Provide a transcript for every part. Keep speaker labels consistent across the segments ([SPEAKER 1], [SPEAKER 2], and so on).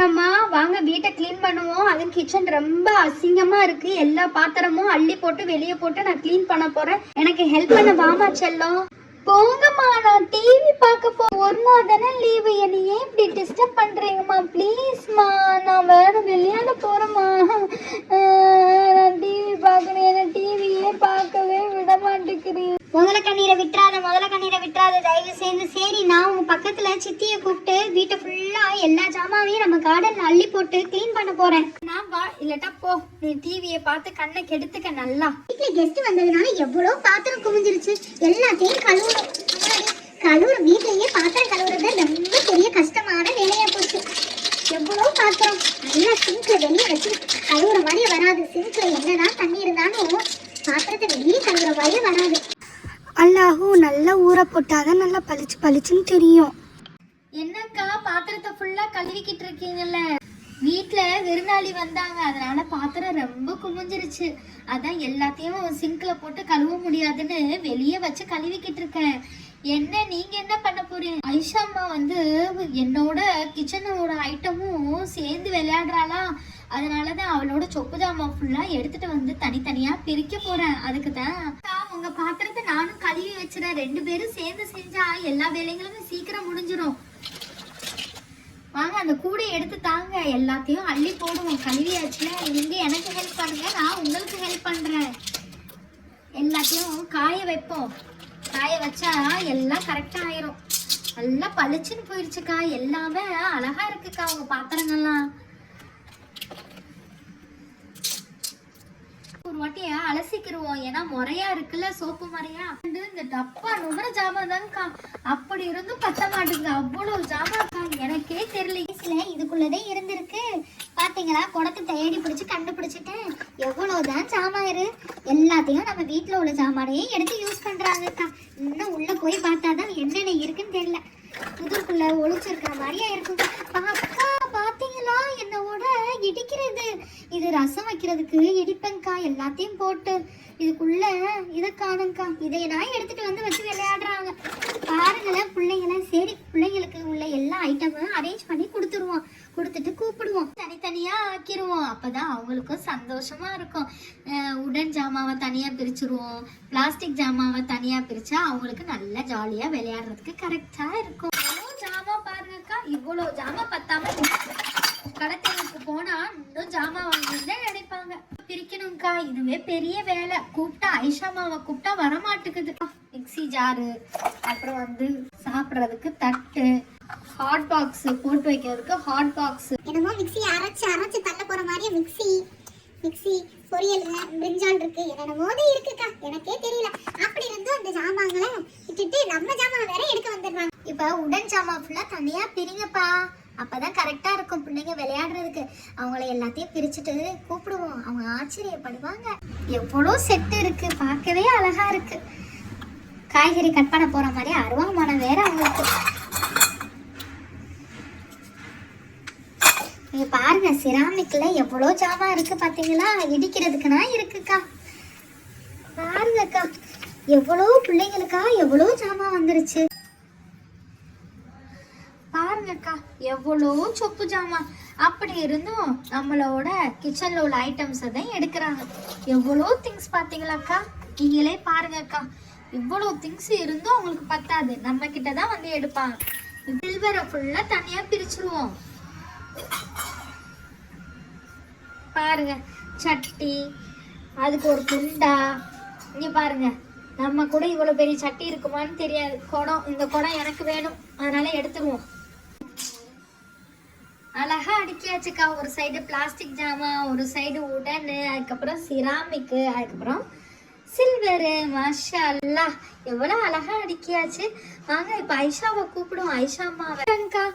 [SPEAKER 1] அம்மா வாங்க வீட்டை க்ளீன் பண்ணுவோம். அது கிச்சன் ரொம்ப அசிங்கமா இருக்கு. எல்லா பாத்திரமும் அள்ளி போட்டு வெளியே போட்டு நான் க்ளீன் பண்ண போறேன். எனக்கு ஹெல்ப் பண்ண வாமா செல்லம். போங்கம்மா, நான் டிவி பார்க்க ஒரு நாள் தானே லீவு. என்னை ஏன் இப்படி டிஸ்டர்ப் பண்றீங்கம்மா? ப்ளீஸ்மா, நான் வேற வெளியால போறேம்மா. நான் டிவி பார்க்கணும். என்ன டிவியே பார்க்கவே விட மாட்டேங்கிறீங்க. முதல்ல கண்ணீரை விட்டுறாத தயவு செய்து. சரி, நான் உங்க பக்கத்துல சித்தியை கூப்பிட்டு வீட்டை ஃபுல்லா எல்லா ஜாமாவையும் நம்ம கார்டன்ல அள்ளி போட்டு கிளீன் பண்ண போறேன். நான் வா, இல்லட்டா போ. நீ டிவியை பார்த்து கண்ணை கெடுத்துக்க. நல்லா
[SPEAKER 2] வீட்டுல கெஸ்ட் வந்ததுனால எவ்வளவு பாத்திரம் குவிஞ்சிருச்சு. எல்லாத்தையும் கழுவுற வீட்லயே பாத்திரம் கழுவுறது ரொம்ப பெரிய கஷ்டமான வேலையா போச்சு. எவ்வளவு பாத்திரம் நல்லா சிங்க்ல வெளியே வச்சு கழுவுற மாதிரியே வராது. சிங்க்ல என்னதான் தண்ணி இருந்தாலும் பாத்திரத்தை வெளியே கழுவுற மாதிரியே வராது.
[SPEAKER 1] அல்லாஹூ, நல்லா ஊற போட்டாதான் நல்லா பளிச்சுன்னு தெரியும். என்னக்கா பாத்திரத்தை ஃபுல்லா கழுவிக்கிட்டு இருக்கீங்கல்ல? வீட்டுல விருந்தாளி வந்தாங்க, அதனால பாத்திரம் ரொம்ப குமிஞ்சிருச்சு. அதான் எல்லாத்தையும் சிங்க்ல போட்டு கழுவ முடியாதுன்னு வெளியே வச்சு கழுவிக்கிட்டு இருக்கேன். என்ன நீங்க என்ன பண்ண போறீங்க? ஐஷா அம்மா வந்து என்னோட கிச்சனோட ஐட்டமும் சேர்ந்து விளையாடுறாளா, அதனாலதான் அவளோட சொப்பு ஜாமான் ஃபுல்லா எடுத்துட்டு வந்து தனித்தனியா பிரிக்க போறேன். அதுக்கு தான் உங்க பாத்திரத்தை நானும் கழுவி வச்சுறேன். 2 பேரும் சேர்ந்து செஞ்சா எல்லா வேலைகளும் சீக்கிரம் முடிஞ்சிடும். வாங்க, அந்த கூடை எடுத்து தாங்க, எல்லாத்தையும் அள்ளி போடுவோம். கழுவியாச்சுல, நீங்க எனக்கு ஹெல்ப் பண்ணுங்க, நான் உங்களுக்கு ஹெல்ப் பண்றேன். எல்லாத்தையும் காய வைப்போம். காய வச்சா எல்லாம் கரெக்டா ஆயிரும். நல்லா பளிச்சுன்னு போயிருச்சுக்கா. எல்லாமே அழகா இருக்குக்கா உங்க பாத்திரங்கள்லாம். ஒரு வாட்டியா அலசிக்கிருவோம், ஏன்னா முறையா இருக்குல்ல, சோப்பு முறையா. இந்த டப்பா நுமர ஜாமான் தான்க்கா, அப்படி இருந்தும் பத்த மாட்டேங்குது. அவ்வளவு ஜாமான்க்கா, எனக்கே தெரியல.
[SPEAKER 2] இதுக்குள்ளதே இருந்திருக்கு பாத்தீங்களா? குடத்தை தேடி பிடிச்சு கண்டுபிடிச்சிட்டேன். எவ்வளவுதான் ஜாமாயிரு, எல்லாத்தையும் நம்ம வீட்டுல உள்ள ஜாமானையே எடுத்து யூஸ் பண்றாங்கக்கா. இன்னும் உள்ள போய் பார்த்தாதான் என்னென்ன இருக்குன்னு தெரியல. புதுக்குள்ள ஒளிச்சிருக்கிற மாதிரியா இருக்கும். அக்கா பாத்தீங்களா, என்னோட இடிக்கிறது. இது ரசம் வைக்கிறதுக்கு இடிப்பேங்க்கா, எல்லாத்தையும் போட்டு. இதுக்குள்ள இதை காணுங்கக்கா. இதை நான் எடுத்துட்டு வந்து வச்சு விளையாடுறாங்க பாருங்களேன் பிள்ளைங்கள. சரி, பிள்ளைங்களுக்கு உள்ள எல்லா ஐட்டமும் அரேஞ்ச் பண்ணி கொடுத்துருவோம். கொடுத்துட்டு கூப்பிடுவோம், தனித்தனியா ஆக்கிடுவோம். அப்பதான் அவங்களுக்கும் சந்தோஷமா இருக்கும். உடன் ஜாமாவை தனியா பிரிச்சுருவோம், பிளாஸ்டிக் ஜாமாவை தனியா பிரிச்சா அவங்களுக்கு நல்லா ஜாலியா விளையாடுறதுக்கு கரெக்டா இருக்கும். ஜாமா பாருங்கக்கா, இவ்வளவு ஜாமா பத்தாம கடத்தலுக்கு போனா இன்னும் ஜாமா வாங்கிதான் நினைப்பாங்க. பிரிக்கணும்க்கா, இதுவே பெரிய வேலை. கூப்பிட்டா ஐஷாமாவை கூப்பிட்டா வரமாட்டுக்குது. மிக்சி ஜாரு, அப்புறம் வந்து சாப்பிட்றதுக்கு தட்டு, ஹாட் பாக்ஸ் போட்டு வைக்கிறதுக்கு ஹாட் பாக்ஸ். என்னமோ மிக்சி அரைச்சு தள்ள போற மாதிரியே மிக்சி பொரியல் பிரிஞ்சால் இருக்கு, என்னென்னமோ இருக்குக்கா. எனக்கே தெரியல. அப்படி இருந்தும் அந்த ஜாமான்களை விட்டுட்டு நம்ம ஜாமான் வேற எடுக்க வந்துடுறாங்க. இப்ப உடன் ஜாமான் ஃபுல்லா தனியா பிரிங்கப்பா, அப்பதான் கரெக்டா இருக்கும் பிள்ளைங்க விளையாடுறதுக்கு. அவங்கள எல்லாத்தையும் பிரிச்சுட்டு கூப்பிடுவோம், அவங்க ஆச்சரியப்படுவாங்க. எவ்வளவு செட்டு இருக்கு, பார்க்கவே அழகா இருக்கு. காய்கறி கட் பண்ண போற மாதிரி அருவாமனை வேற அவங்களுக்கு. நீங்க பாருங்க, சிராமிக்ல எவ்வளவு ஜாமான் இருக்கு பாத்தீங்களா? இடிக்கிறதுக்குனா இருக்குக்கா. பாருங்கக்கா, எவ்வளவு பிள்ளைங்களுக்கா எவ்வளவு ஜாமான் வந்துருச்சு. பாருங்கக்கா, எவ்வளோ சொப்பு ஜாமான். அப்படி இருந்தும் நம்மளோட கிச்சன்ல உள்ள ஐட்டம்ஸ் தான் எடுக்கிறாங்க. எவ்வளோ திங்ஸ் பாத்தீங்களாக்கா? நீங்களே பாருங்கக்கா, இவ்வளோ திங்ஸ் இருந்தும் அவங்களுக்கு பத்தாது. நம்ம கிட்ட தான் வந்து எடுப்பாங்க. சில்வரை ஃபுல்லா தனியா பிரிச்சுருவோம். பாருங்க, சட்டி, அதுக்கு ஒரு குண்டா. இங்க பாருங்க, நம்ம கூட இவ்வளவு பெரிய சட்டி இருக்குமான்னு தெரியாது. குடம், இந்த குடம் எனக்கு வேணும், அதனால எடுத்துருவோம். அழகா அடுக்கியாச்சுக்கா. ஒரு சைடு பிளாஸ்டிக் ஜாமான், ஒரு சைடு உடன், அதுக்கப்புறம் சிராமிக்கு, அதுக்கப்புறம் சில்வரு. மாஷா அல்லாஹ், எவ்வளவு அழகா அடுக்கியாச்சு. வாங்க இப்ப ஐஷாவை கூப்பிடுவோம். ஐஷா அம்மாக்கா,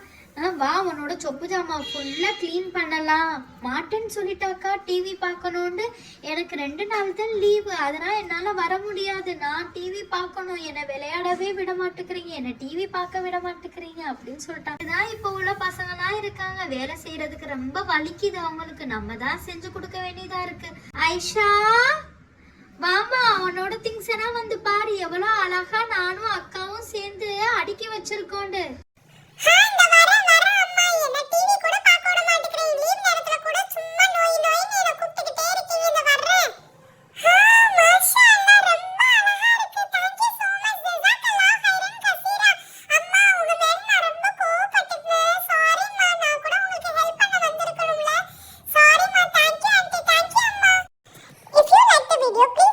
[SPEAKER 2] வா, உன்னோட சொப்பு ஜாமா ஃபுல்லா கிளீன் பண்ணலாம். மாட்டேன்னு சொல்லிட்டாக்கா டிவி பார்க்கணும்னு. எனக்கு 2 நாள் தான் லீவு, அதனால என்னால வர முடியாது. நான் டிவி பார்க்கணும், என்னை விளையாடவே விட மாட்டேங்கிறீங்க, என்னை டிவி பார்க்க விட மாட்டேங்கிறீங்க அப்படின்னு சொல்லிட்டாங்க. தான் இப்போ உள்ள பசங்களாம் இருக்காங்க, வேலை செய்யறதுக்கு ரொம்ப வலிக்குது அவங்களுக்கு. நம்ம தான் செஞ்சு கொடுக்க வேண்டியதா இருக்கு. ஐஷா வாமா, உன்னோட திங்ஸ் எல்லாம் வந்து பாரு, எவ்வளவு அழகா நானும் அக்காவும் சேர்ந்து அடுக்கி வச்சிருக்கோண்டு. அம்மா, என்ன டிவி கூட பார்க்க விட வீடியோ ப்ளீஸ்